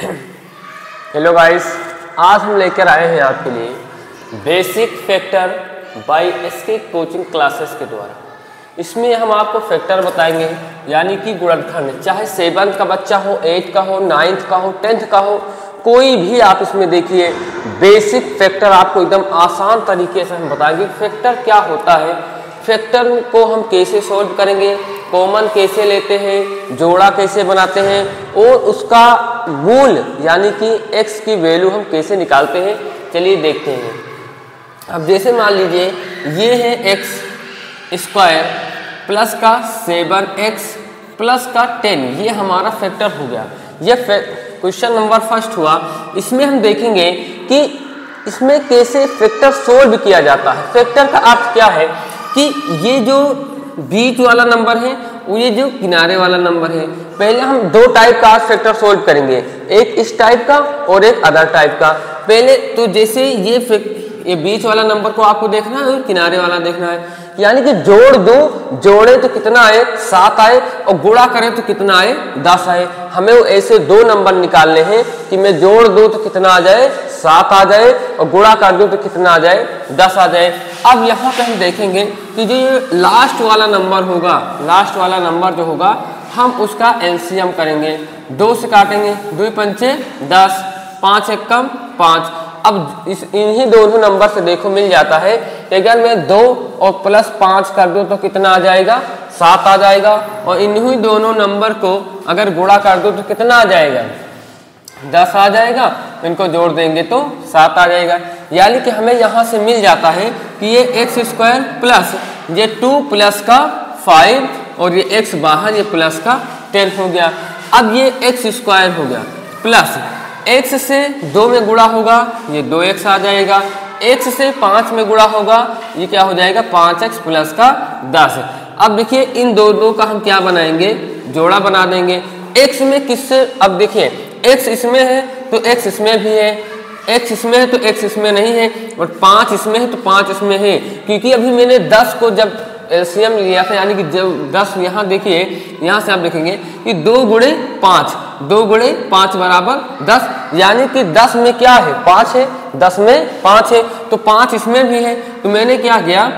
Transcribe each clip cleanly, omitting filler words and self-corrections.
Hello guys, आज हम लेकर आए हैं आपके लिए basic factor by SK coaching classes के द्वारा। इसमें हम आपको फैक्टर बताएंगे, यानी कि गुणनखंड, चाहे 7th का बच्चा हो, 8th का हो, 9th का हो, 10th का हो, कोई भी आप इसमें देखिए बेसिक फैक्टर आपको एकदम आसान तरीके से हम बताएंगे फैक्टर क्या होता है, फैक्टर को हम कैसे सॉल्व करेंगे, कॉमन कैसे लेते हैं, जोड़ा कैसे बनाते हैं और उसका मूल यानी कि x की वैल्यू हम कैसे निकालते हैं। चलिए देखते हैं। अब जैसे मान लीजिए ये है x स्क्वायर प्लस का 7x प्लस का 10, ये हमारा फैक्टर हो गया। ये क्वेश्चन नंबर फर्स्ट हुआ। इसमें हम देखेंगे कि इसमें कैसे फैक्टर सोल्व किया जाता है। फैक्टर का अर्थ क्या है कि ये जो बीच वाला नंबर है वो ये जो किनारे वाला नंबर है। पहले हम दो टाइप का फैक्टर सोल्व करेंगे, एक इस टाइप का और एक अदर टाइप का। पहले तो जैसे ये बीच वाला नंबर को आपको देखना है और किनारे वाला देखना है, यानी कि जोड़ दो, जोड़े तो कितना आए 7 आए और गुणा करें तो कितना आए 10 आए। हमें वो ऐसे दो नंबर निकालने हैं कि मैं जोड़ दो तो कितना आ जाए 7 आ जाए और गुणा कर दो तो कितना आ जाए 10 आ जाए। अब यहाँ पे हम देखेंगे कि जो लास्ट वाला नंबर होगा, लास्ट वाला नंबर जो होगा हम उसका एलसीएम करेंगे। 2 से काटेंगे, 2 पंचे 10, 5 एकम 5। अब इन्हीं दोनों नंबर से देखो मिल जाता है कि अगर मैं 2 और प्लस 5 कर दूं तो कितना आ जाएगा 7 आ जाएगा, और इन्हीं दोनों नंबर को अगर गुणा कर दो तो कितना आ जाएगा 10 आ जाएगा। इनको जोड़ देंगे तो 7 आ जाएगा। यानी कि हमें यहाँ से मिल जाता है कि ये एक्स स्क्वायर प्लस ये 2 प्लस का 5 और ये x बाहर ये प्लस का 10 हो गया। अब ये एक्स स्क्वायर हो गया प्लस x से 2 में गुणा होगा ये 2x आ जाएगा, x से 5 में गुणा होगा ये क्या हो जाएगा 5x प्लस का 10। अब देखिए इन दोनों का हम क्या बनाएंगे, जोड़ा बना देंगे। x में किससे, अब देखिए x इसमें है तो x इसमें भी है, x इसमें है तो x इसमें नहीं है, और 5 इसमें है तो 5 इसमें है। क्योंकि अभी मैंने 10 को जब एलसीएम लिया था, यानी कि जब 10 यहाँ देखिए, यहाँ से आप देखेंगे कि 2 गुणे 5, 2 गुणे 5 बराबर 10, यानी कि 10 में क्या है 5 है, 10 में 5 है तो 5 इसमें भी है। तो मैंने क्या किया,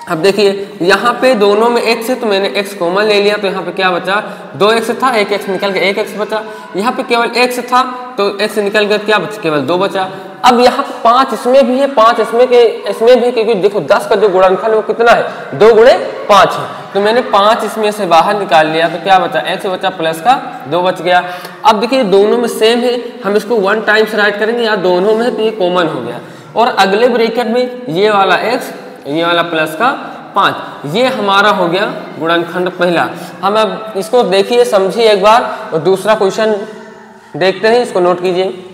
अब देखिए यहाँ पे दोनों में x है तो मैंने x कॉमन ले लिया, तो यहाँ पे क्या बचा 2x था, 1x निकल गया 1x बचा। यहाँ पे केवल x था तो x निकल गया, क्या बचा केवल 2 बचा। अब यहाँ पे 5 इसमें भी है, 5 इसमें भी, क्योंकि देखो 10 का जो गुणनखंड वो कितना है 2 गुणे 5 है, तो मैंने 5 इसमें से बाहर निकाल लिया तो क्या बचा x बचा प्लस का 2 बच गया। अब देखिए दोनों में सेम है, हम इसको 1 टाइम्स राइट करेंगे, या दोनों में है तो ये कॉमन हो गया, और अगले ब्रैकेट में ये वाला x ये वाला प्लस का 5, ये हमारा हो गया गुणनखंड पहला। हम अब इसको देखिए समझिए एक बार, और दूसरा क्वेश्चन देखते हैं, इसको नोट कीजिए।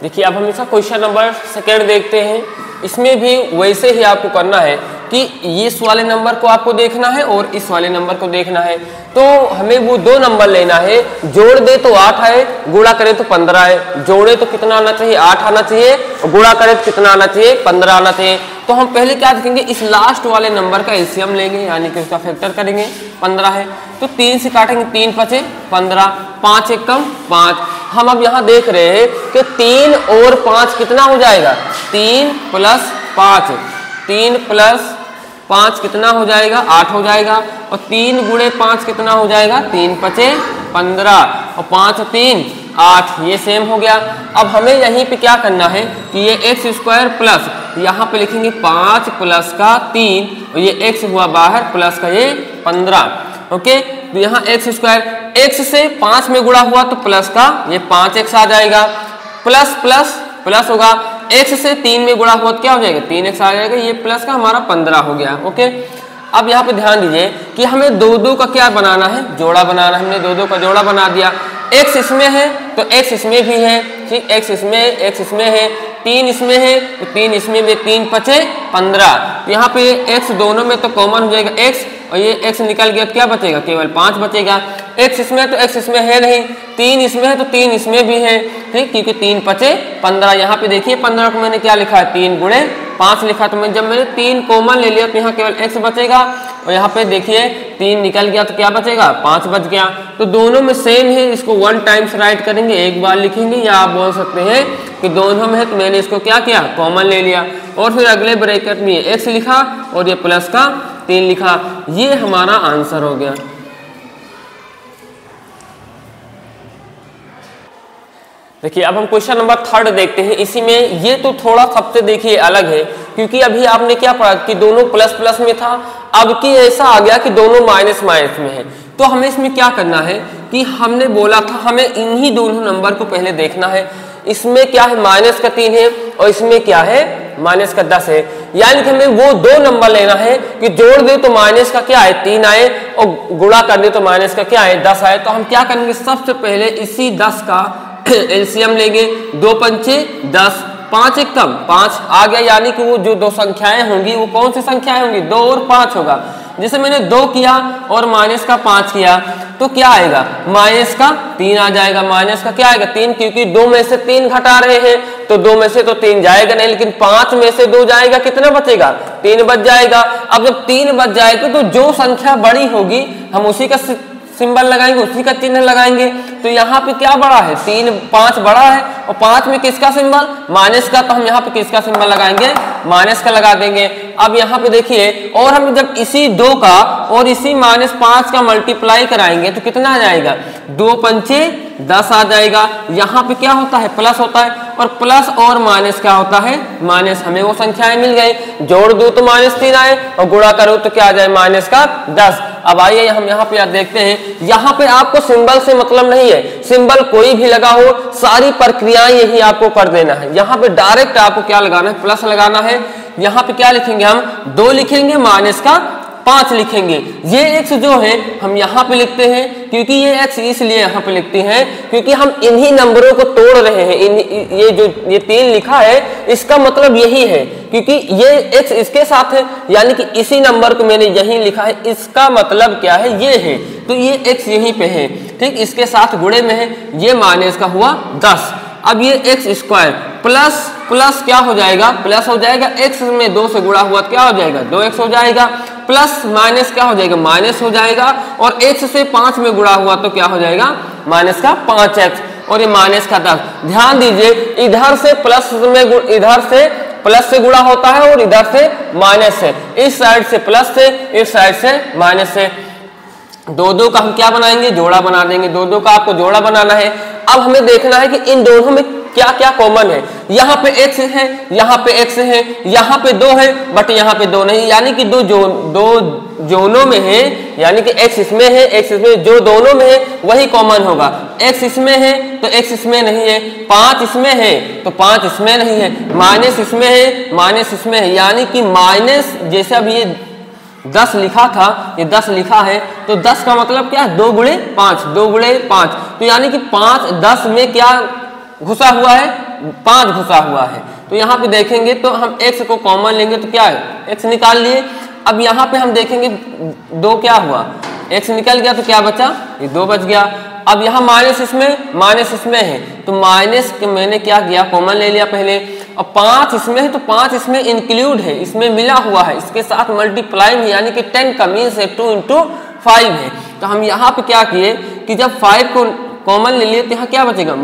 देखिए अब हम इसका क्वेश्चन नंबर 2 देखते हैं। इसमें भी वैसे ही आपको करना है कि इस वाले नंबर को आपको देखना है और इस वाले नंबर को देखना है। तो हमें वो 2 नंबर लेना है, जोड़ दे तो 8 आए, गुणा करे तो 15 आए। जोड़े तो कितना आना चाहिए 8 आना चाहिए, और गुणा करे तो कितना आना चाहिए 15 आना चाहिए। तो हम पहले क्या देखेंगे, इस लास्ट वाले नंबर का एलसीएम लेंगे, यानी कि उसका फैक्टर करेंगे। 15 है तो 3 से काटेंगे, 3 पचे 15, 5 एकम 5। हम अब यहाँ देख रहे हैं कि 3 और 5 कितना हो जाएगा 3 प्लस 5, 3 प्लस 5 कितना हो जाएगा 8 हो जाएगा, और 3 गुणे 5 कितना हो जाएगा 3 पचे 15 और 5 3 8, ये सेम हो गया। अब हमें यहीं पे क्या करना है कि ये एक्स स्क्वायर प्लस यहाँ पे लिखेंगे 5 प्लस का 3, और ये x हुआ बाहर प्लस का ये 15। ओके, तो यहाँ एक्स स्क्वायर x से 5 में गुणा हुआ तो प्लस का ये 5x आ जाएगा, प्लस प्लस प्लस होगा, x से 3 में गुणा हुआ तो क्या हो जाएगा 3x आ जाएगा, ये प्लस का हमारा 15 हो गया। ओके, अब यहाँ पे ध्यान दीजिए कि हमें 2 का क्या बनाना है, जोड़ा बनाना है। हमने 2 का जोड़ा बना दिया, x इसमें है तो x इसमें भी है, ठीक, x इसमें है, 3 इसमें है तो 3 इसमें भी, 3 पचे 15। यहाँ पे x दोनों में तो कॉमन हो जाएगा x, और ये x निकल गया तो क्या बचेगा केवल 5 बचेगा। x इसमें है तो x इसमें है नहीं, 3 इसमें है तो 3 इसमें भी है, ठीक, क्योंकि 3 पचे 15। यहाँ पे देखिए 15 को मैंने क्या लिखा है 3 गुणे 5 लिखा, तो मैं जब मैंने 3 कॉमन ले लिया तो यहाँ केवल x बचेगा, और यहाँ पे देखिए 3 निकल गया तो क्या बचेगा 5 बच गया। तो दोनों में सेम है, इसको 1 टाइम्स राइट करेंगे, एक बार लिखेंगे, या आप बोल सकते हैं कि दोनों में है तो मैंने इसको क्या किया कॉमन ले लिया, और फिर अगले ब्रैकेट में x लिखा और ये प्लस का 3 लिखा। ये हमारा आंसर हो गया। देखिए अब हम क्वेश्चन नंबर 3 देखते हैं। इसी में ये तो थोड़ा सबसे देखिए अलग है, क्योंकि अभी आपने क्या पढ़ा कि दोनों प्लस प्लस में था, अब की ऐसा आ गया कि दोनों माइनस माइनस में है। तो हमें इसमें क्या करना है कि हमने बोला था हमें इन्हीं दोनों नंबर को पहले देखना है। इसमें क्या है माइनस का 3 है और इसमें क्या है माइनस का 10 है, यानी कि हमें वो 2 नंबर लेना है कि जोड़ दे तो माइनस का क्या है 3 आए और गुणा कर दे तो माइनस का क्या है 10 आए। तो हम क्या करेंगे, सबसे पहले इसी 10 का एलसीएम लेंगे, 2 पंचे 10, 5 एक कम 5 आ गया, यानी कि वो जो 2 संख्याएं होंगी वो कौन सी संख्याएं होंगी 2 और 5 होगा। जैसे मैंने 2 किया और माइनस का 5 किया तो क्या आएगा माइनस का 3 आ जाएगा, माइनस का क्या आएगा 3, क्योंकि 2 में से 3 घटा रहे हैं तो 2 में से तो 3 जाएगा नहीं, लेकिन 5 में से 2 जाएगा, कितना बचेगा 3 बच जाएगा। अब जब 3 बच जाएगा तो जो संख्या बड़ी होगी हम उसी का सिंबल लगाएंगे, उसी का चिन्ह लगाएंगे। तो यहाँ पे क्या बड़ा है 3, 5 बड़ा है और 5 में किसका सिंबल माइनस का, तो हम यहाँ पे किसका सिंबल लगाएंगे माइनस का लगा देंगे। अब यहाँ पे देखिए और हम जब इसी 2 का और इसी -5 का मल्टीप्लाई कराएंगे तो कितना आ जाएगा 2 पंचे 10 आ जाएगा। यहाँ पे क्या होता है प्लस होता है, और प्लस और माइनस क्या होता है माइनस। हमें वो संख्याएं मिल गई, जोड़ दो तो -3 आए और गुणा करो तो क्या आ जाए माइनस का 10। अब आइए हम यहाँ पे देखते हैं, यहाँ पे आपको सिंबल से मतलब नहीं है, सिंबल कोई भी लगा हो, सारी प्रक्रियाएं यही आपको कर देना है। यहाँ पे डायरेक्ट आपको क्या लगाना है प्लस लगाना है। यहाँ पे क्या लिखेंगे हम 2 लिखेंगे माइनस का 5 लिखेंगे। ये x जो है हम यहाँ पे लिखते हैं, क्योंकि ये x इसलिए यहाँ पे लिखते हैं क्योंकि हम इन्हीं नंबरों को तोड़ रहे हैं। ये जो ये 3 लिखा है इसका मतलब यही है, क्योंकि ये x इसके साथ है, यानी कि इसी नंबर को मैंने यहीं लिखा है, इसका मतलब क्या है ये है, तो ये x यहीं पे है, ठीक, इसके साथ गुणे में है, ये माइनस का हुआ 10। अब ये x स्क्वायर प्लस प्लस क्या हो जाएगा प्लस हो जाएगा, x में 2 से गुणा हुआ तो क्या हो जाएगा 2x हो जाएगा, प्लस माइनस क्या हो जाएगा माइनस हो जाएगा, और x से 5 में गुणा हुआ तो क्या हो जाएगा माइनस का 5x, और ये माइनस का 10। ध्यान दीजिए इधर से प्लस में इधर से प्लस से गुणा होता है और इधर से माइनस से, इस साइड से प्लस से इस साइड से माइनस से। 2 का हम क्या बनाएंगे जोड़ा बना देंगे, 2 का आपको जोड़ा बनाना है। अब हमें देखना है कि इन दोनों में क्या क्या कॉमन है। यहाँ पे x है, यहाँ पे x है, यहाँ पे 2 है बट यहाँ पे 2 नहीं, यानी कि दो जोनों में है, यानी कि x इसमें है x इसमें, जो दोनों में है वही कॉमन होगा। x इसमें है तो x इसमें नहीं है, 5 इसमें है तो 5 इसमें नहीं है, माइनस इसमें है माइनस इसमें है, यानी कि माइनस जैसे अब ये 10 लिखा था ये 10 लिखा है तो 10 का मतलब क्या है 2 गुणे 5, 2 गुणे 5, तो यानी कि 5 10 में क्या घुसा हुआ है 5 घुसा हुआ है। तो यहाँ पे देखेंगे तो हम x को कॉमन लेंगे तो क्या है x निकाल लिए। अब यहाँ पे हम देखेंगे 2 क्या हुआ x निकल गया तो क्या बचा ये 2 बच गया। अब यहाँ माइनस इसमें है तो माइनस मैंने क्या किया कॉमन ले लिया पहले, और 5 इसमें है तो 5 इसमें इंक्लूड है, इसमें मिला हुआ है, इसके साथ मल्टीप्लाई में, यानी कि 10 का मीन्स है 2 × 5 है। तो हम यहाँ पे क्या किए कि जब 5 को कॉमन ले लिए तो यहाँ क्या बचेगा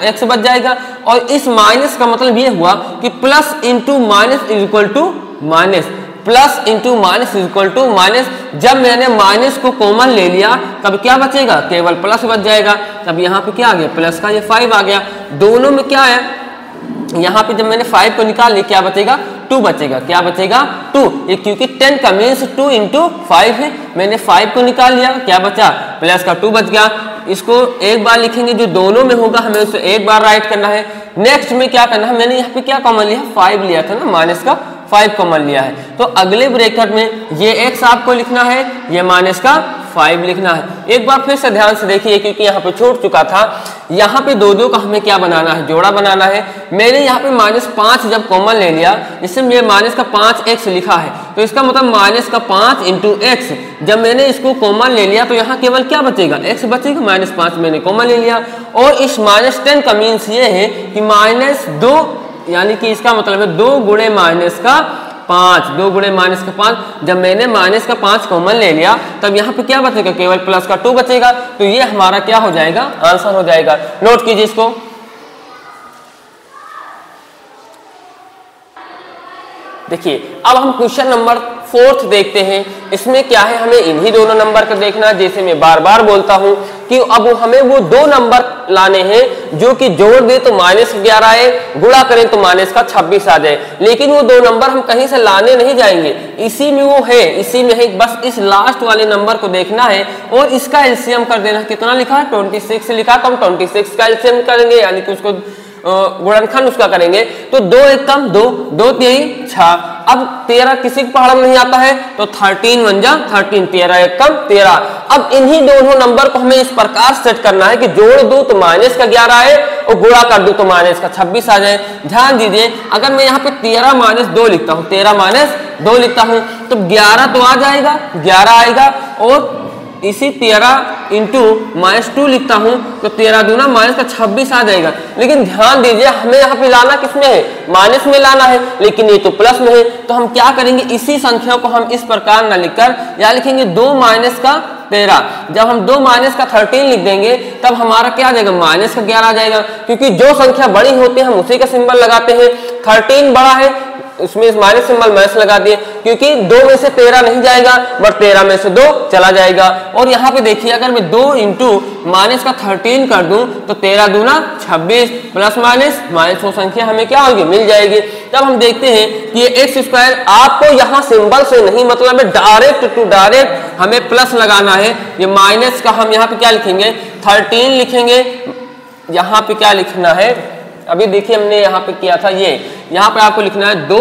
x बच जाएगा, और इस माइनस का मतलब ये हुआ कि plus into minus is equal to minus, plus into minus is equal to minus. जब मैंने माइनस को कॉमन ले लिया तब क्या बचेगा केवल प्लस बच जाएगा। तब यहाँ पे क्या आ गया प्लस का ये 5 आ गया। दोनों में क्या है यहाँ पे जब मैंने 5 को निकाल लिया क्या बचेगा 2 बचेगा, क्या बचेगा 2, ये क्योंकि 10 का मीन्स 2 × 5 है, मैंने 5 को निकाल लिया क्या बचा प्लस का 2 बच गया। इसको एक बार लिखेंगे, जो दोनों में होगा हमें उसे एक बार राइट करना है। नेक्स्ट में क्या करना है, मैंने यहाँ पे क्या कॉमन लिया 5 लिया था ना, माइनस का 5 कॉमन लिया है, तो अगले ब्रैकेट में ये x आपको लिखना है, ये माइनस का 5 लिखना है। एक बार फिर से ध्यान से देखिए क्योंकि यहाँ पे छूट चुका था। यहाँ पे 2 का हमें क्या बनाना है, जोड़ा बनाना है। मैंने यहाँ पे -5 जब कॉमन ले लिया, इसमें माइनस का 5x लिखा है, तो इसका मतलब -5 इंटू x। जब मैंने इसको कॉमन ले लिया तो यहाँ केवल क्या बचेगा, x बचेगा, -5 मैंने कॉमन ले लिया। और इस -10 का मीन्स ये है कि -2, यानी कि इसका मतलब है 2 गुणे -5, 2 गुणे -5। जब मैंने -5 कॉमन ले लिया तब यहाँ पे क्या बचेगा, केवल +2 बचेगा। तो ये हमारा क्या हो जाएगा, आंसर हो जाएगा। नोट कीजिए इसको। देखिए अब हम क्वेश्चन नंबर 4 देखते हैं। इसमें क्या है, हमें इन्हीं दोनों नंबर का देखना है। जैसे मैं बार बार बोलता हूं कि अब हमें वो 2 नंबर लाने हैं जो कि जोड़ दे तो -11 आए, गुणा करें तो -26 आ जाए। लेकिन वो 2 नंबर हम कहीं से लाने नहीं जाएंगे, इसी में वो है, इसी में है। बस इस लास्ट वाले नंबर को देखना है और इसका एलसीएम कर देना। कितना लिखा है, 26 लिखा, तो हम 26 का एलसीएम करेंगे, यानी कि उसको गुणनखंड उसका करेंगे। तो 2 एकम 2, 2 3 6। अब 13 किसी को पढ़ना नहीं आता है तो 13 1 जा 13, 13 एकम 13। अब इन्हीं दोनों नंबर को हमें इस प्रकार सेट करना है कि जोड़ दो तो -11 आए और गुणा कर दो तो -26 आ जाए। ध्यान दीजिए, अगर मैं यहाँ पे 13 - 2 लिखता हूँ, 13 - 2 लिखता हूँ तो 11 तो आ जाएगा, 11 आएगा। और इसी 13 इंटू -2 लिखता हूं तो 13 दूना -26 आ जाएगा। लेकिन ध्यान दीजिए, हमें यहाँ पे लाना किस में है, माइनस में लाना है, लेकिन ये तो प्लस में है। तो हम क्या करेंगे, इसी संख्या को हम इस प्रकार न लिखकर या लिखेंगे 2 - का 13। जब हम 2 - का 13 लिख देंगे तब हमारा क्या आ जाएगा, -11 आ जाएगा। क्योंकि जो संख्या बड़ी होती है हम उसी का सिंबल लगाते हैं। 13 बड़ा है, उसमें माइनस सिंबल माइनस लगा दिए, क्योंकि 2 में से 13 नहीं जाएगा, बट 13 में से 2 चला जाएगा। और यहाँ पे देखिए, अगर मैं 2 इंटू का 13 कर दूं तो 13 दूना 26, प्लस माइनस वो संख्या हमें क्या होगी, मिल जाएगी। तब हम देखते हैं कि ये x², आपको यहाँ सिंबल से नहीं मतलब है, डायरेक्ट टू डायरेक्ट हमें प्लस लगाना है। ये माइनस का हम यहाँ पे क्या लिखेंगे, 13 लिखेंगे। यहाँ पे क्या लिखना है, अभी देखिए हमने यहाँ पे किया था, ये यहाँ पे आपको लिखना है 2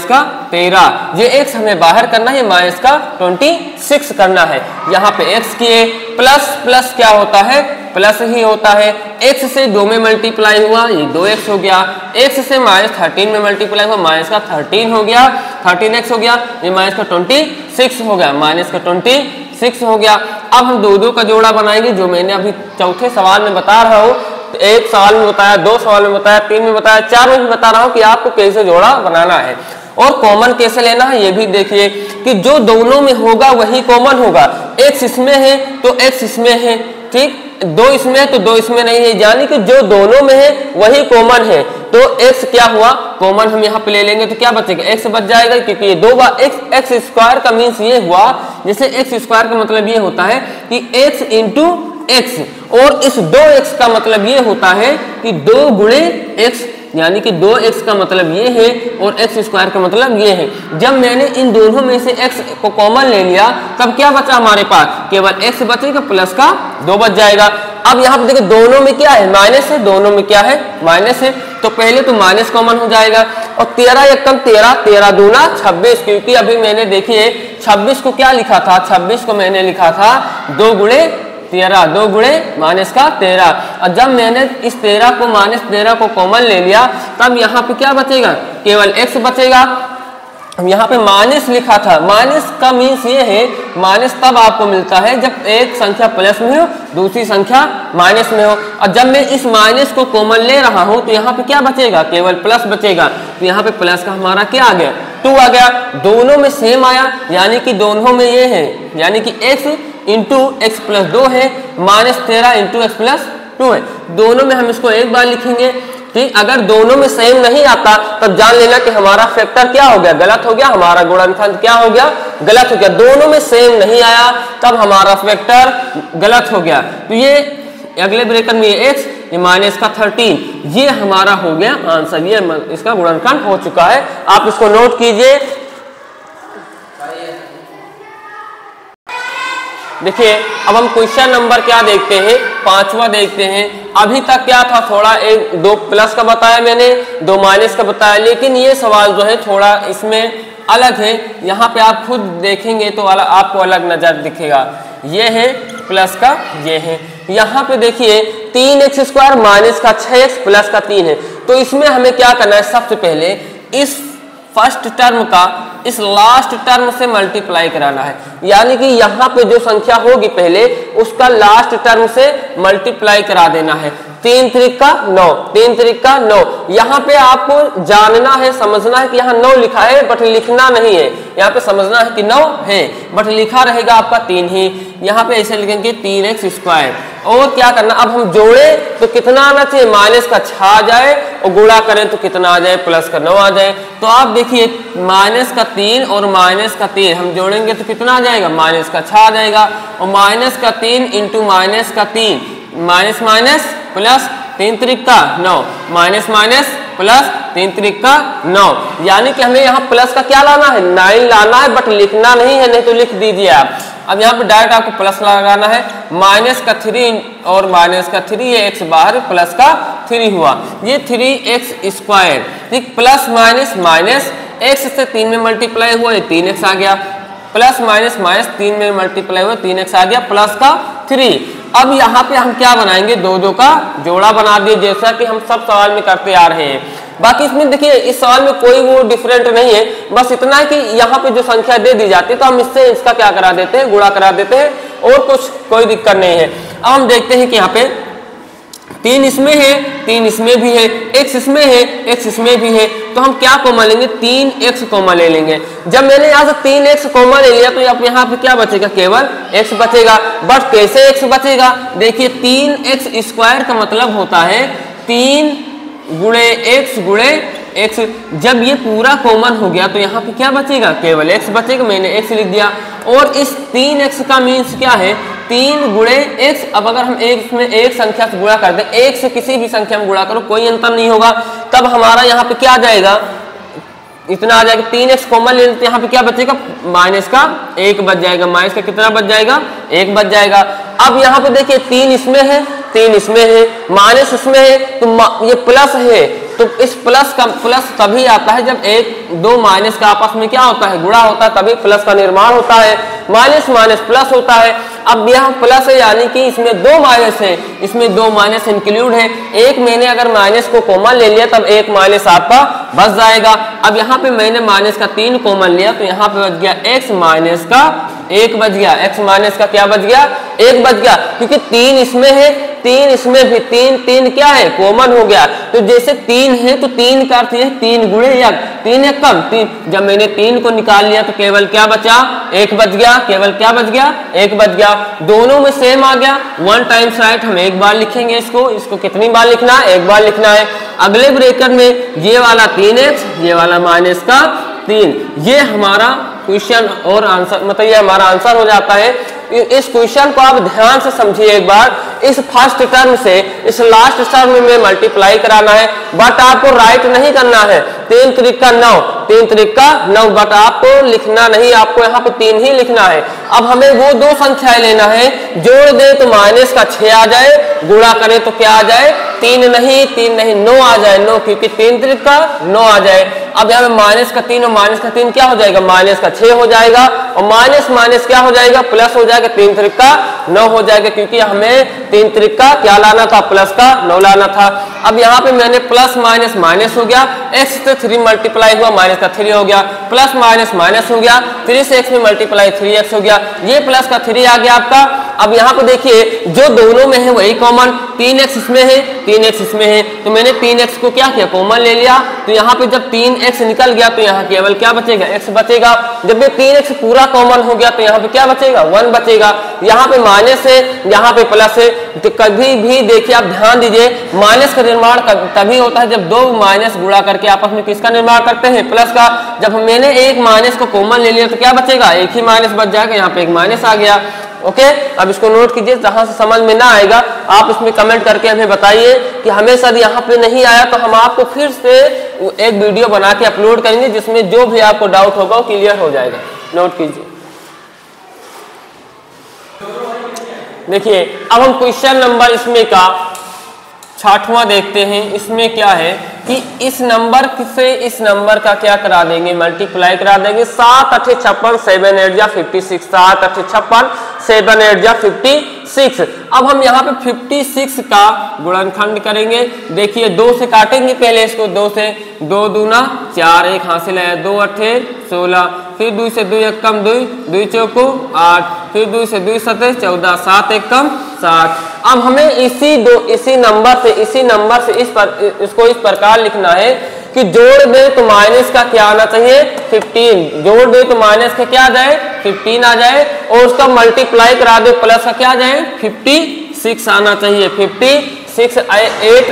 - का 13। ये x हमें बाहर करना है, माइनस का 26 करना है। यहाँ पे x किए, प्लस क्या होता है, प्लस ही होता है। x से 2 में मल्टीप्लाई हुआ, ये 2x हो गया। x से -13 में मल्टीप्लाई हुआ, माइनस का 13 हो गया, 13x हो गया। ये माइनस का 26 हो गया, माइनस का 26 हो गया। अब हम 2 का जोड़ा बनाएंगे, जो मैंने अभी चौथे सवाल में बता रहा हूँ। एक सवाल में बताया, 2 सवाल में बताया, 3 में बताया, 4 में भी बता रहा हूं कि आपको कैसे जोड़ा बनाना है और कॉमन कैसे लेना है। ये भी देखिए कि जो दोनों में होगा वही कॉमन होगा। x इसमें है तो x इसमें है, ठीक, 2 इसमें है तो 2 इसमें नहीं है, यानी कि जो दोनों में है वही कॉमन है। तो x क्या हुआ, कॉमन हम यहाँ पे ले लेंगे तो क्या बचेगा, x बच जाएगा। क्योंकि ये 2 बार x² का मीन्स ये हुआ, जैसे x² का मतलब ये होता है कि x इंटू x, और इस 2x का मतलब ये होता है कि 2 गुणे x, यानी कि 2x का मतलब ये है और x² का मतलब ये है। जब मैंने इन दोनों में से x को कॉमन ले लिया तब क्या बचा हमारे पास, केवल x बचेगा, प्लस का 2 बच जाएगा। अब यहाँ पे देखिए दोनों में क्या है, माइनस है, दोनों में क्या है, माइनस है। तो पहले तो माइनस कॉमन हो जाएगा। और 13 एकम 13, 13 दूना 26, क्योंकि अभी मैंने देखिए 26 को क्या लिखा था, 26 को मैंने लिखा था 2 गुणे 13, 2 गुणे का 13। और जब मैंने इस 13 को -13 को कॉमन ले लिया तब यहाँ पे क्या बचेगा, केवल x बचेगा। यहाँ पे माइनस लिखा था, माइनस का मीन्स ये है, माइनस तब आपको मिलता है जब एक संख्या प्लस में हो, दूसरी संख्या माइनस में हो। और जब मैं इस माइनस को कॉमन ले रहा हूँ तो यहाँ पे क्या बचेगा, केवल प्लस बचेगा। तो यहाँ पे प्लस का हमारा क्या आ गया, 2 आ गया। दोनों में सेम आया, यानी कि दोनों में ये है, यानी कि x इंटू x प्लस 2 है, -13 इंटू x प्लस 2 है। दोनों में हम इसको एक बार लिखेंगे, ठीक। अगर दोनों में सेम नहीं आता तब जान लेना कि हमारा फैक्टर क्या हो गया, गलत हो गया, हमारा गुणनखंड क्या हो गया, गलत हो गया। दोनों में सेम नहीं आया तब हमारा फैक्टर गलत हो गया। तो ये अगले ब्रैकेट में ये x, ये का 13, ये हमारा हो गया आंसर, ये इसका गुणनखंड हो चुका है। आप इसको नोट कीजिए। देखिए अब हम क्वेश्चन नंबर क्या देखते हैं, 5वां देखते हैं। अभी तक क्या था, थोड़ा 2 प्लस का बताया मैंने, 2 माइनस का बताया, लेकिन ये सवाल जो है थोड़ा इसमें अलग है, यहाँ पे आप खुद देखेंगे तो आपको अलग नजर दिखेगा। ये है प्लस का, ये है। यहाँ पे देखिए 3x² माइनस का 6x प्लस का 3 है। तो इसमें हमें क्या करना है, सबसे पहले इस फर्स्ट टर्म का इस लास्ट टर्म से मल्टीप्लाई कराना है, यानी कि यहाँ पे जो संख्या होगी पहले उसका लास्ट टर्म से मल्टीप्लाई करा देना है। 3 त्रिक का 9, 3 त्रिक का 9। यहाँ पे आपको जानना है, समझना है कि यहाँ 9 लिखा है बट लिखना नहीं है, यहाँ पे समझना है कि 9 है बट लिखा रहेगा आपका 3 ही। यहाँ पे ऐसे लिखेंगे 3x²। और क्या करना, अब हम जोड़े तो कितना आना चाहिए, माइनस का 6 आ जाए, और गुणा करें तो कितना आ जाए, प्लस का 9 आ जाए। तो आप देखिए माइनस का 3 और माइनस का 3 हम जोड़ेंगे तो कितना आ जाएगा, माइनस का 6 आ जाएगा। और माइनस का 3 इंटू माइनस का 3, माइनस माइनस प्लस 3 त्रिक का 9, माइनस माइनस प्लस 3 त्रिक का 9। यानी कि हमें यहाँ प्लस का क्या लाना है, 9 लाना है बट लिखना नहीं है, नहीं तो लिख दीजिए आप। अब यहाँ पे डायरेक्ट आपको प्लस लगाना है। माइनस का 3 और माइनस का 3, ये x बाहर, प्लस का 3 हुआ, ये 3x²। ठीक, प्लस माइनस माइनस, x से 3 में मल्टीप्लाई हुआ, ये 3x आ गया, प्लस माइनस माइनस 3 में मल्टीप्लाई हुआ, 3x आ गया, प्लस का 3। अब यहाँ पे हम क्या बनाएंगे, 2 का जोड़ा बना दिए, जैसा कि हम सब सवाल में करते आ रहे हैं। बाकी इसमें देखिए इस सवाल में कोई वो डिफरेंट नहीं है, बस इतना है कि यहाँ पे जो संख्या दे दी जाती है तो हम इससे इसका क्या करा देते हैं, गुणा करा देते हैं, और कुछ कोई दिक्कत नहीं है। अब हम देखते हैं कि यहाँ पे 3 इसमें है, 3 इसमें भी है, x इसमें है, x इसमें भी है, तो हम क्या कॉमन लेंगे, 3x कॉमन ले लेंगे। जब मैंने यहाँ से 3x कॉमन ले लिया तो अब यहाँ पे क्या बचेगा, केवल x बचेगा। बट कैसे x बचेगा, देखिए 3x² का मतलब होता है 3 गुणे x। जब ये पूरा कॉमन हो गया तो यहाँ पे क्या बचेगा, केवल x बचेगा, मैंने x लिख दिया। और इस 3x का मीन्स क्या है, 3 गुणे x। अब अगर हम एक में एक संख्या से गुणा कर दें, एक से किसी भी संख्या में गुणा करो कोई अंतर नहीं होगा, तब हमारा यहाँ पे क्या आ जाएगा, इतना आ जाएगा। 3x कॉमन ले लेते, यहाँ पे क्या बचेगा, माइनस का 1 बच जाएगा, माइनस का कितना बच जाएगा, 1 बच जाएगा। अब यहाँ पे देखिए 3 इसमें है, 3 इसमें है, माइनस इसमें है, तो ये प्लस है। तो इस प्लस का प्लस तभी आता है जब 2 माइनस का आपस में क्या होता है, गुणा होता है, तभी प्लस का निर्माण होता है। माइनस माइनस प्लस होता है। अब यहाँ प्लस है यानी कि इसमें 2 माइनस है, इसमें 2 माइनस इंक्लूड है। एक मैंने अगर माइनस को कॉमन ले लिया तब 1 माइनस आपका बच जाएगा। अब यहाँ पे मैंने माइनस का 3 कॉमन लिया तो यहाँ पे बच गया x माइनस का 1 बच गया, x माइनस का क्या बच गया, 1 बच गया, क्योंकि 3 इसमें है, 3 इसमें भी, 3 क्या है, कॉमन हो गया। तो जैसे 3 है तो 3 का अर्थ है 3 गुणे 1, 3 1 कम 3। जब मैंने 3 को निकाल लिया तो केवल क्या बचा, 1 बच गया, केवल क्या बच गया, 1 बच गया। दोनों में सेम आ गया, 1 टाइम्स राइट। हम एक बार लिखेंगे इसको कितनी बार लिखना है, एक बार लिखना है। अगले ब्रैकेट में ये वाला 3x, ये वाला माइनस का 3, ये हमारा क्वेश्चन और आंसर, मतलब ये हमारा आंसर हो जाता है। इस क्वेश्चन को आप ध्यान से समझिए एक बार। इस फर्स्ट टर्म से इस लास्ट टर्म में मल्टीप्लाई कराना है, बट आपको राइट नहीं करना है। 3 त्रिक का 9, 3 त्रिक का 9, बट आपको लिखना नहीं, आपको यहाँ पे 3 ही लिखना है। अब हमें वो 2 संख्याएं लेना है, जोड़ दे तो माइनस का 6 आ जाए, गुणा करें तो क्या आ जाए, 3 नहीं 9 आ जाए, 9, क्योंकि 3 त्रिक का 9 आ जाए। अब यहाँ पे माइनस का 3 और माइनस का 3 क्या हो जाएगा, माइनस का 6 हो जाएगा, और माइनस माइनस क्या हो जाएगा, प्लस हो जाएगा, 3 त्रिक का 9 हो जाएगा, क्योंकि हमें 3 त्रिक का क्या लाना था, प्लस का 9 लाना था। अब यहाँ पे मैंने प्लस माइनस माइनस हो गया, x से 3 मल्टीप्लाई हुआ, माइनस का 3 हो गया, प्लस माइनस माइनस हो गया, 3 से x में मल्टीप्लाई 3x हो गया, ये प्लस का 3 आ गया आपका। अब यहाँ पे देखिए जो दोनों में है वही कॉमन, 3x इसमें है, 3x इसमें है, तो मैंने 3x को क्या किया, कॉमन ले लिया। तो यहाँ पे जब 3x निकल गया तो यहाँ केवल क्या बचेगा, x बचेगा। जब ये 3x पूरा कॉमन हो गया तो यहाँ पे क्या बचेगा, 1 बचेगा। यहाँ पे माइनस है, यहाँ पे प्लस है, तो कभी भी देखिए आप ध्यान दीजिए, माइनस का निर्माण तभी होता है जब 2 माइनस गुणा करके आपस में किसका निर्माण करते हैं, प्लस का। जब मैंने एक माइनस को कॉमन ले लिया तो क्या बचेगा, एक ही माइनस बच जाएगा, यहाँ पे एक माइनस आ गया। ओके, अब इसको नोट कीजिए, जहां से समझ में ना आएगा आप इसमें कमेंट करके हमें बताइए कि हमें सर यहाँ पे नहीं आया, तो हम आपको फिर से एक वीडियो बना के अपलोड करेंगे जिसमें जो भी आपको डाउट होगा वो क्लियर हो जाएगा। नोट कीजिए। देखिए अब हम क्वेश्चन नंबर इसमें का 6वां देखते हैं। इसमें क्या है, कि इस नंबर से इस नंबर का क्या करा देंगे, मल्टीप्लाई करा देंगे। 7 8 56, 7 8 जा 56, 7 8 56, 7 8 जा 56। अब हम यहाँ पे 56 का गुणनखंड करेंगे। देखिए 2 से काटेंगे पहले इसको, 2 से 2 दूना 4, 1 हासिल है, 2 8 16, फिर 2 से 2 1 कम 2, 2 चौको 8, फिर 2 से 2 7 14, 7 1 कम 7। अब हमें इसी नंबर से इसको इस प्रकार लिखना है कि जोड़ दे तो माइनस का क्या आना चाहिए, 15। जोड़ दे तो माइनस का क्या आ जाए, 15 आ जाए, और उसका मल्टीप्लाई करा दे प्लस का क्या आ जाए, 56 आना चाहिए। 56 8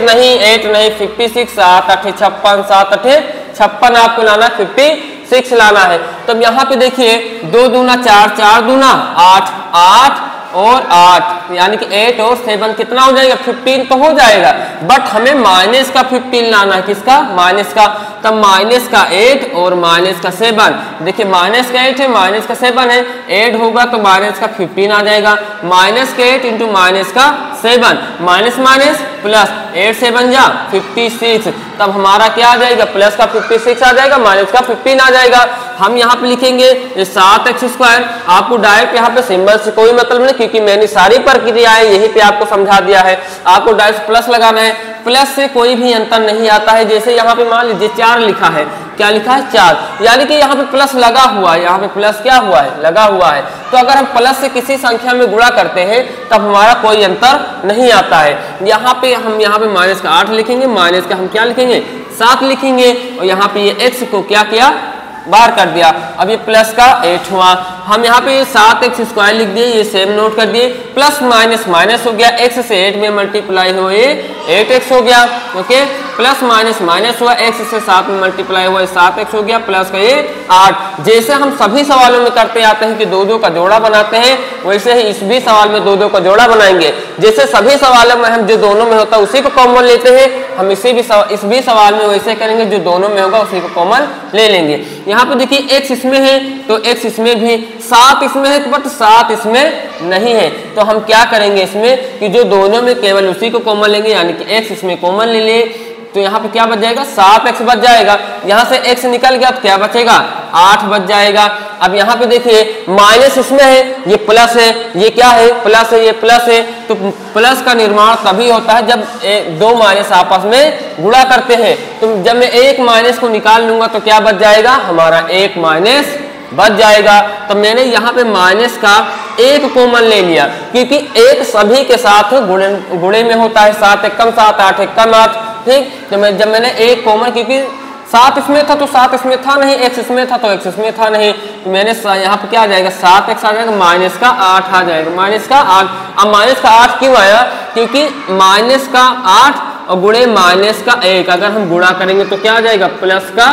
नहीं 56, 7 8 56, 7 8 56 आपको लाना 56 लाना है। तब यहाँ पे देखिए 2 दूना 4, 4 दूना 8, 8 और 8 यानी कि 8 और 7 कितना हो जाएगा, 15 तो हो जाएगा, बट हमें माइनस का 15 लाना है। किसका, माइनस का। तब माइनस का 8 और माइनस का 7, देखिए माइनस का 8 है माइनस का 7 है, 8 होगा तो माइनस का 15 आ जाएगा। माइनस का 8 इंटू माइनस का 7, माइनस माइनस प्लस, 8 7 जा 56, तब हमारा क्या आ जाएगा, प्लस का 56 आ जाएगा, माइनस का 15 आ जाएगा। हम यहाँ पे लिखेंगे 7x²। आपको डायरेक्ट यहाँ पे सिंबल से कोई मतलब नहीं, क्योंकि मैंने सारी प्रक्रियाएं यहीं पे आपको समझा दिया है। आपको डायरेक्ट प्लस लगाना है, प्लस से कोई भी अंतर नहीं आता है। जैसे यहाँ पे मान लीजिए 4 लिखा है, क्या लिखा है 4, यानी कि यहाँ पे प्लस लगा हुआ है, यहाँ पे प्लस क्या हुआ है, लगा हुआ है। तो अगर हम प्लस से किसी संख्या में गुणा करते हैं तब हमारा कोई अंतर नहीं आता है। यहाँ पे माइनस का 8 लिखेंगे, माइनस का हम क्या लिखेंगे, 7 लिखेंगे, और यहाँ पे ये x को क्या किया, बाहर कर दिया। अब ये प्लस का 8 हुआ। हम यहाँ पे 7x² लिख दिए, ये सेम नोट कर दिए। प्लस माइनस माइनस हो गया, x से 8 में मल्टीप्लाई हुआ, ये 8x हो गया। ओके, प्लस माइनस माइनस हुआ, x से 7 में मल्टीप्लाई हुआ, 7x हो गया, प्लस का ये 8। जैसे हम सभी सवालों में करते आते हैं कि 2 का जोड़ा बनाते हैं, वैसे ही इस भी सवाल में 2 का जोड़ा बनाएंगे। जैसे सभी सवालों में हम जो दोनों में होता है उसी को कॉमन लेते हैं, हम इस भी सवाल में वैसे करेंगे, जो दोनों में होगा उसी को कॉमन ले लेंगे। यहाँ पे देखिए x इसमें है तो x इसमें भी, 7 इसमें है बट 7 इसमें नहीं है, तो हम क्या करेंगे इसमें कि जो दोनों में केवल उसी को कॉमन लेंगे, यानी कि x इसमें कॉमन ले लिए, तो यहाँ पे क्या बच जाएगा, 7x बच जाएगा। यहाँ से x निकल गया तो क्या बचेगा, 8 बच जाएगा। अब यहाँ पे देखिए माइनस इसमें है, ये प्लस है, ये क्या है, प्लस है, ये प्लस है। तो प्लस का निर्माण तभी होता है जब 2 माइनस आपस में गुणा करते हैं। तो जब मैं 1 माइनस को निकाल लूंगा तो क्या बच जाएगा, हमारा 1 माइनस बच जाएगा। तो मैंने यहाँ पे माइनस का 1 कॉमन ले लिया, क्योंकि 1 सभी के साथ गुणे में होता है, 7 1 कम 7, 8 1 कम 8। ठीक, तो जब मैंने 1 कॉमन, क्योंकि 7 इसमें था तो 7 इसमें था नहीं, x इसमें था तो x इसमें था नहीं, तो मैंने यहाँ पे क्या आ जाएगा, 7x आ जाएगा, माइनस का 8 आ जाएगा, माइनस का 8। अब माइनस का 8 क्यों आया, क्योंकि माइनस का 8 और गुणे माइनस का 1 अगर हम गुणा करेंगे तो क्या आ जाएगा, प्लस का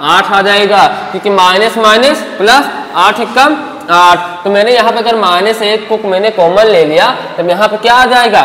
8 आ जाएगा, क्योंकि माइनस माइनस प्लस 8 कम 8। तो मैंने यहाँ पे अगर माइनस 1 को मैंने कॉमन ले लिया तब यहाँ पे क्या आ जाएगा,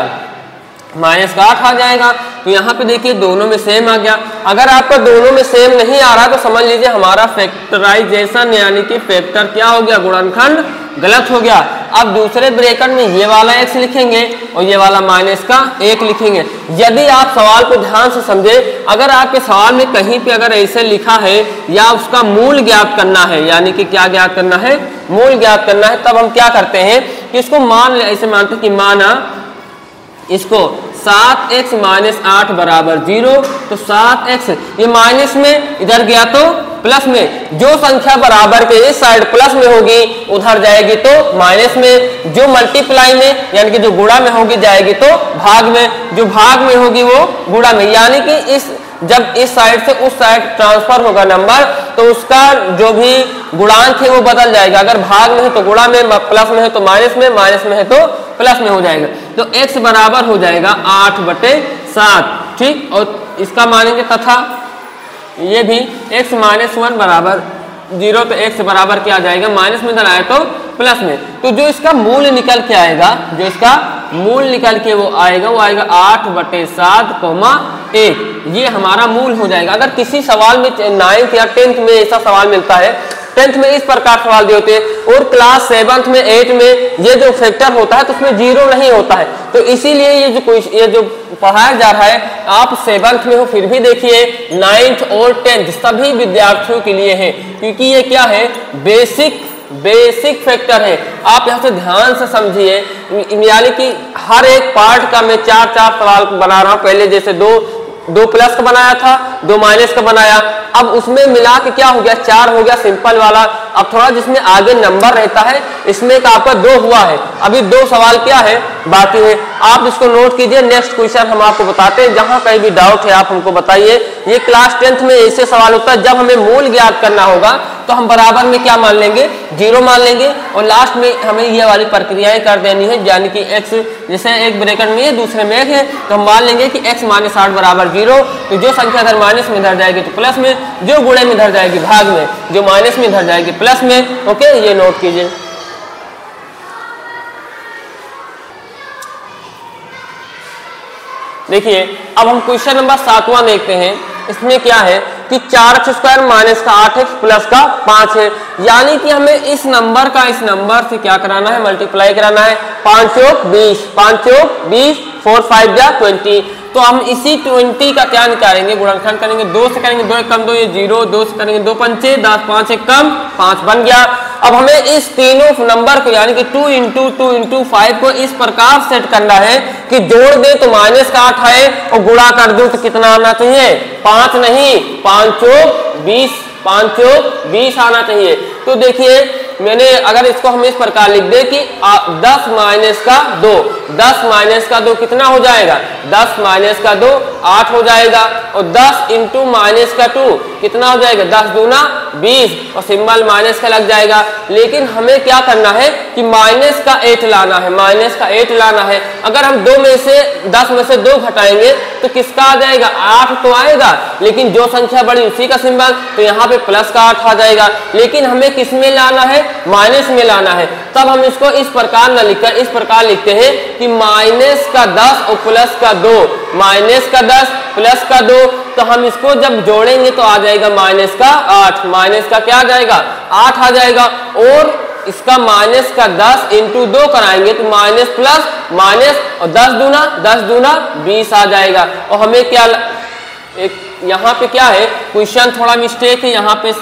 माइनस का 8 आ जाएगा। तो यहाँ पे देखिए दोनों में सेम आ गया। अगर आपका दोनों में सेम नहीं आ रहा तो समझ लीजिए हमारा फैक्टराइजेशन यानी कि फैक्टर क्या हो गया, गुणनखंड गलत हो गया। अब दूसरे ब्रैकेट में ये वाला x लिखेंगे और ये वाला माइनस का 1 लिखेंगे। यदि आप सवाल को ध्यान से समझे, अगर आपके सवाल में कहीं पे अगर ऐसे लिखा है या उसका मूल ज्ञात करना है, यानी कि क्या ज्ञात करना है, मूल ज्ञात करना है, तब हम क्या करते हैं कि इसको ऐसे मानते हैं कि माना इसको 7x माइनस 8 बराबर 0, तो 7x ये माइनस में इधर गया तो प्लस में, जो संख्या बराबर के इस साइड प्लस में होगी उधर जाएगी तो माइनस में, जो मल्टीप्लाई में यानी कि जो गुणा में होगी जाएगी तो भाग में, जो भाग में होगी वो गुणा में। यानी कि जब इस साइड से उस साइड ट्रांसफर होगा नंबर तो उसका जो भी गुणांक है वो बदल जाएगा। अगर भाग में है तो गुणा में, प्लस में है तो माइनस में, माइनस में है तो प्लस में हो जाएगा। तो x बराबर हो जाएगा 8/7। ठीक, और इसका मानेंगे तथा ये भी x माइनस 1 बराबर 0, तो x बराबर क्या आ जाएगा, माइनस में इधर आए तो प्लस में। तो जो इसका मूल निकल के आएगा, जो इसका मूल निकल के वो आएगा 8/7, 1, ये हमारा मूल हो जाएगा। अगर किसी सवाल में 9th या 10th में ऐसा सवाल मिलता है 10th में इस प्रकार सवाल दिए होते हैं और क्लास 7th में 8 में ये जो फैक्टर होता है तो उसमें जीरो नहीं होता है। तो इसीलिए ये जो पढ़ाया जा रहा है आप 7th में हो फिर भी देखिए 9th और 10th सभी विद्यार्थियों के लिए है, क्योंकि ये क्या है बेसिक फैक्टर है। आप यहाँ से ध्यान से समझिए, यानी कि हर एक पार्ट का मैं 4-4 सवाल बना रहा हूँ। पहले जैसे दो प्लस का बनाया था, 2 माइनस का बनाया, अब उसमें मिला के क्या हो गया 4 हो गया सिंपल वाला। अब थोड़ा जिसमें आगे नंबर रहता है इसमें का आपका 2 हुआ है, अभी 2 सवाल क्या है बाकी है। आप इसको नोट कीजिए, नेक्स्ट क्वेश्चन हम आपको बताते हैं। जहां कहीं भी डाउट है आप हमको बताइए। ये क्लास 10th में ऐसे सवाल होता है, जब हमें मूल ज्ञात करना होगा तो हम बराबर में क्या मान लेंगे 0 मान लेंगे और लास्ट में हमें ये वाली प्रक्रियाएं कर देनी है, यानी कि x जैसे एक ब्रैकेट में है दूसरे में 1 है तो हम मान लेंगे कि x - 8 बराबर 0। तो जो संख्या अगर माइनस में इधर जाएगी तो प्लस में, जो गुणे में इधर जाएगी भाग में, जो माइनस में इधर जाएगी प्लस में। ओके, ये नोट कीजिए। देखिए अब हम क्वेश्चन नंबर 7वां देखते हैं। इसमें क्या है कि 4x² माइनस का 8x प्लस का 5 है, यानी कि हमें इस नंबर का इस नंबर से क्या कराना है मल्टीप्लाई कराना है। 5 चौक 20, 5 चौक 20, 4 5 जा 20। तो हम इसी 20 का क्या निकालेंगे गुणनखंड करेंगे, 2 से करेंगे 2 1 कम 2 ये 0, 2 से करेंगे 2 पंचे 10, 5 1 कम 5 बन गया। अब हमें इस तीनों नंबर को यानी कि 2 × 2 × 5 को इस प्रकार सेट करना है कि जोड़ दे तो माइनस का 8 है और गुणा कर दूं तो कितना आना चाहिए 5 नहीं 5 चौक 20, 5 चौक 20 आना चाहिए। तो देखिए मैंने अगर इसको हम इस प्रकार लिख दे कि 10 माइनस का 2, 10 माइनस का 2 कितना हो जाएगा 10 माइनस का 2 8 हो जाएगा और 10 × माइनस का 2 कितना हो जाएगा 10 दूना 20 और सिंबल माइनस का लग जाएगा। लेकिन हमें क्या करना है कि माइनस का 8 लाना है, माइनस का 8 लाना है। अगर हम 10 में से 2 घटाएंगे तो किसका आ जाएगा 8 तो आएगा, लेकिन जो संख्या बड़ी उसी का सिंबल, तो यहाँ पे प्लस का 8 आ जाएगा। लेकिन हमें किस में लाना है माइनस में लाना है। तब हम इसको इस प्रकार न लिखकर इस प्रकार लिखते हैं कि माइनस का 10 और प्लस का 2, माइनस का 10 प्लस का 2। तो हम इसको जब जोड़ेंगे तो आ जाएगा माइनस का 8, माइनस का क्या आ जाएगा 8 आ जाएगा। और इसका माइनस का 10 × 2 कराएंगे तो माइनस प्लस माइनस और 10 दूना 20 आ जाएगा। और हमें क्या एक यहाँ पे क्या है क्वेश्चन थोड़ा मिस्टेक है, यहाँ पे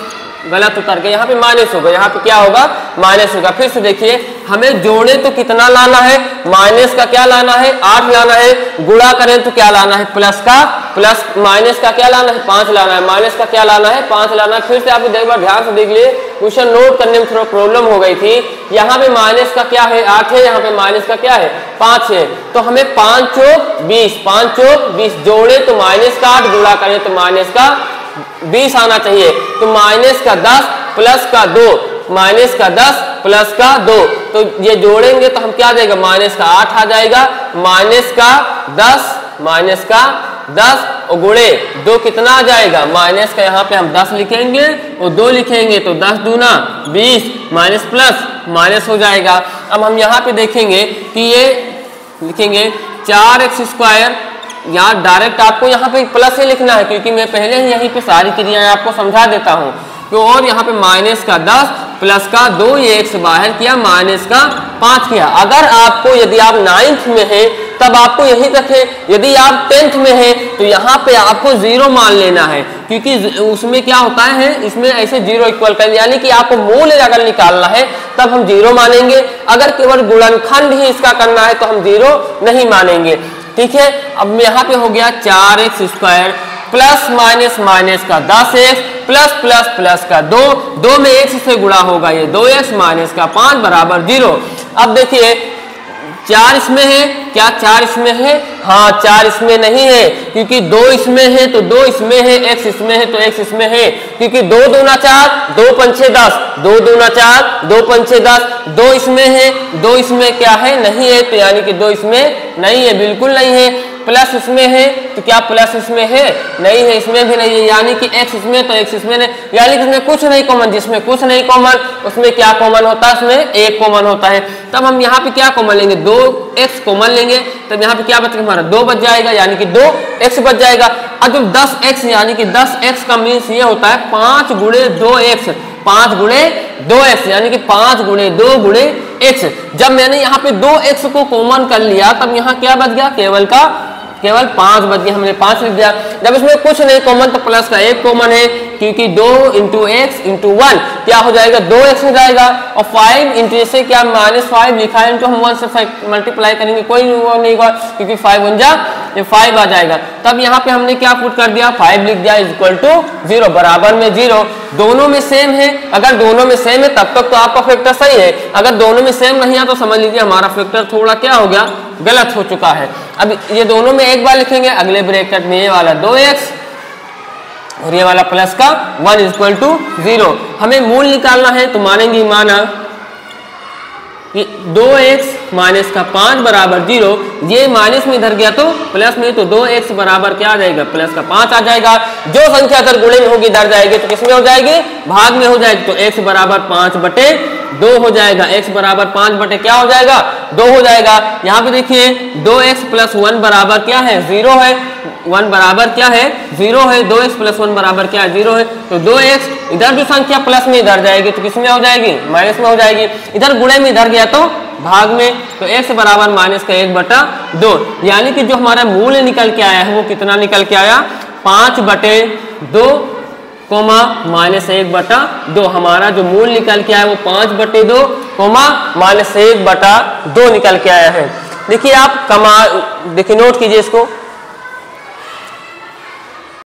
गलत उतर गया, यहाँ पे माइनस होगा, यहाँ पे क्या होगा माइनस होगा। फिर से देखिए हमें जोड़े तो कितना लाना है माइनस का क्या लाना है 8 लाना है, गुणा करें तो क्या लाना है प्लस माइनस का क्या लाना है 5 लाना है, माइनस का क्या लाना है 5 लाना है। फिर से आप एक बार ध्यान से देख लिए, क्वेश्चन नोट करने में थोड़ा प्रॉब्लम हो गई थी। यहाँ पे माइनस का क्या है 8 है, यहाँ पे माइनस का क्या है 5 है। तो हमें 5 चौक 20, 5 चौक 20 जोड़े तो माइनस का 8, गुणा करें तो माइनस का 20 आना चाहिए। तो माइनस का 10 प्लस का 2, माइनस का 10 प्लस का 2, तो ये जोड़ेंगे तो हम क्या आ जाएगा माइनस का 8 आ जाएगा। माइनस का 10 और गुणे 2 कितना आ जाएगा माइनस का, यहाँ पे हम 10 लिखेंगे और 2 लिखेंगे तो 10 दूना 20 माइनस प्लस माइनस हो जाएगा। अब हम यहाँ पे देखेंगे कि ये लिखेंगे 4x², यहाँ डायरेक्ट आपको यहाँ पे प्लस ही लिखना है क्योंकि मैं पहले ही यहीं पे सारी क्रियाएं आपको समझा देता हूँ। तो और यहाँ पे माइनस का 10 प्लस का 2, ये x बाहर किया, माइनस का 5 किया। अगर आपको यदि आप 9th में है तब आपको यही रखे, यदि आप 10th में है तो यहाँ पे आपको 0 मान लेना है, क्योंकि उसमें क्या होता है इसमें ऐसे 0 इक्वल कर, यानी कि आपको मूल अगर निकालना है तब हम 0 मानेंगे। अगर केवल गुणनखंड ही इसका करना है तो हम 0 नहीं मानेंगे। ठीक है, अब यहाँ पे हो गया 4x² प्लस माइनस माइनस का 10x प्लस प्लस प्लस का 2 में x से गुणा होगा ये 2x माइनस का 5 बराबर 0। अब देखिए 4 इसमें है, क्या 4 इसमें है? हाँ 4 इसमें नहीं है, क्योंकि 2 इसमें है तो 2 इसमें है, x इसमें है तो x इसमें है, क्योंकि 2 दूना 4, 2 पंचे 10, 2 दूना 4, 2 पंचे 10, 2 इसमें है, 2 इसमें क्या है नहीं है, तो यानी कि 2 इसमें नहीं है, बिल्कुल नहीं है। प्लस इसमें है तो क्या प्लस इसमें है नहीं है, इसमें भी नहीं है, यानी कि x इसमें तो x इसमें नहीं, यानी कि इसमें कुछ नहीं कॉमन, जिसमें कुछ नहीं कॉमन उसमें क्या कॉमन होता है, उसमें एक कॉमन होता है। तब हम यहाँ पे क्या कॉमन लेंगे 2x कॉमन लेंगे, तब यहाँ पे क्या बचेगा हमारा 2 बच जाएगा, यानी कि 2x बच जाएगा। अब जब 10x यानी कि 10x का मीन्स ये होता है 5 × 2x, 5 गुणे 2x, यानी कि 5 गुणे 2 गुणे x। जब मैंने यहाँ पे 2x को कॉमन कर लिया तब यहाँ क्या बच गया, केवल 5 बच गया, हमने 5 लिख दिया। जब इसमें कुछ नहीं कॉमन तो प्लस का 1 कॉमन है, क्योंकि 2 इंटू एक्स इंटू 1 क्या हो जाएगा, 2x हो जाएगा। और 5 इंटू जैसे क्या -5 लिखा है, इनको हम 1 से मल्टीप्लाई करेंगे, कोई वो नहीं होगा, क्योंकि 5 1 जा ये 5 आ जाएगा। तब यहाँ पे हमने क्या पुट कर दिया, 5 लिख दिया, इक्वल टू 0, बराबर में 0। दोनों में सेम है, अगर दोनों में सेम है तब तक तो आपका फैक्टर सही है, अगर दोनों में सेम नहीं है तो समझ लीजिए हमारा फैक्टर थोड़ा क्या हो गया, गलत हो चुका है। अब ये दोनों में एक बार लिखेंगे, अगले ब्रैकेट में ये वाला 2x और ये वाला प्लस का 1 इक्वल टू 0। हमें मूल निकालना है तो मानेंगे माना कि 2x माइनस का 5 बराबर 0, ये माइनस में इधर गया तो प्लस में, तो 2x बराबर क्या आ जाएगा, प्लस का 5 आ जाएगा। जो संख्या इधर गुणे में होगी इधर जाएगी तो किसमें हो जाएगी, भाग में हो जाएगी, तो x बराबर 5/2 हो जाएगा। x बराबर 5 बटे क्या हो जाएगा, 2 हो जाएगा। यहाँ पे देखिए 2x प्लस 1 बराबर क्या है, 0 है, 1 बराबर क्या है, 0 है, 2x प्लस 1 बराबर क्या है, 0 है। तो 2x इधर जो संख्या प्लस में इधर जाएगी तो किसमें हो जाएगी, माइनस में हो जाएगी। इधर गुणे में इधर गया तो भाग में, तो x बराबर माइनस का 1/2, यानी कि जो हमारा मूल निकल के आया है वो कितना निकल के आया, 5/2 कोमा माइनस 1/2। हमारा जो मूल निकल के आया वो 5/2 कोमा माइनस 1/2 निकल के आया है। देखिए आप देखिए नोट कीजिए इसको,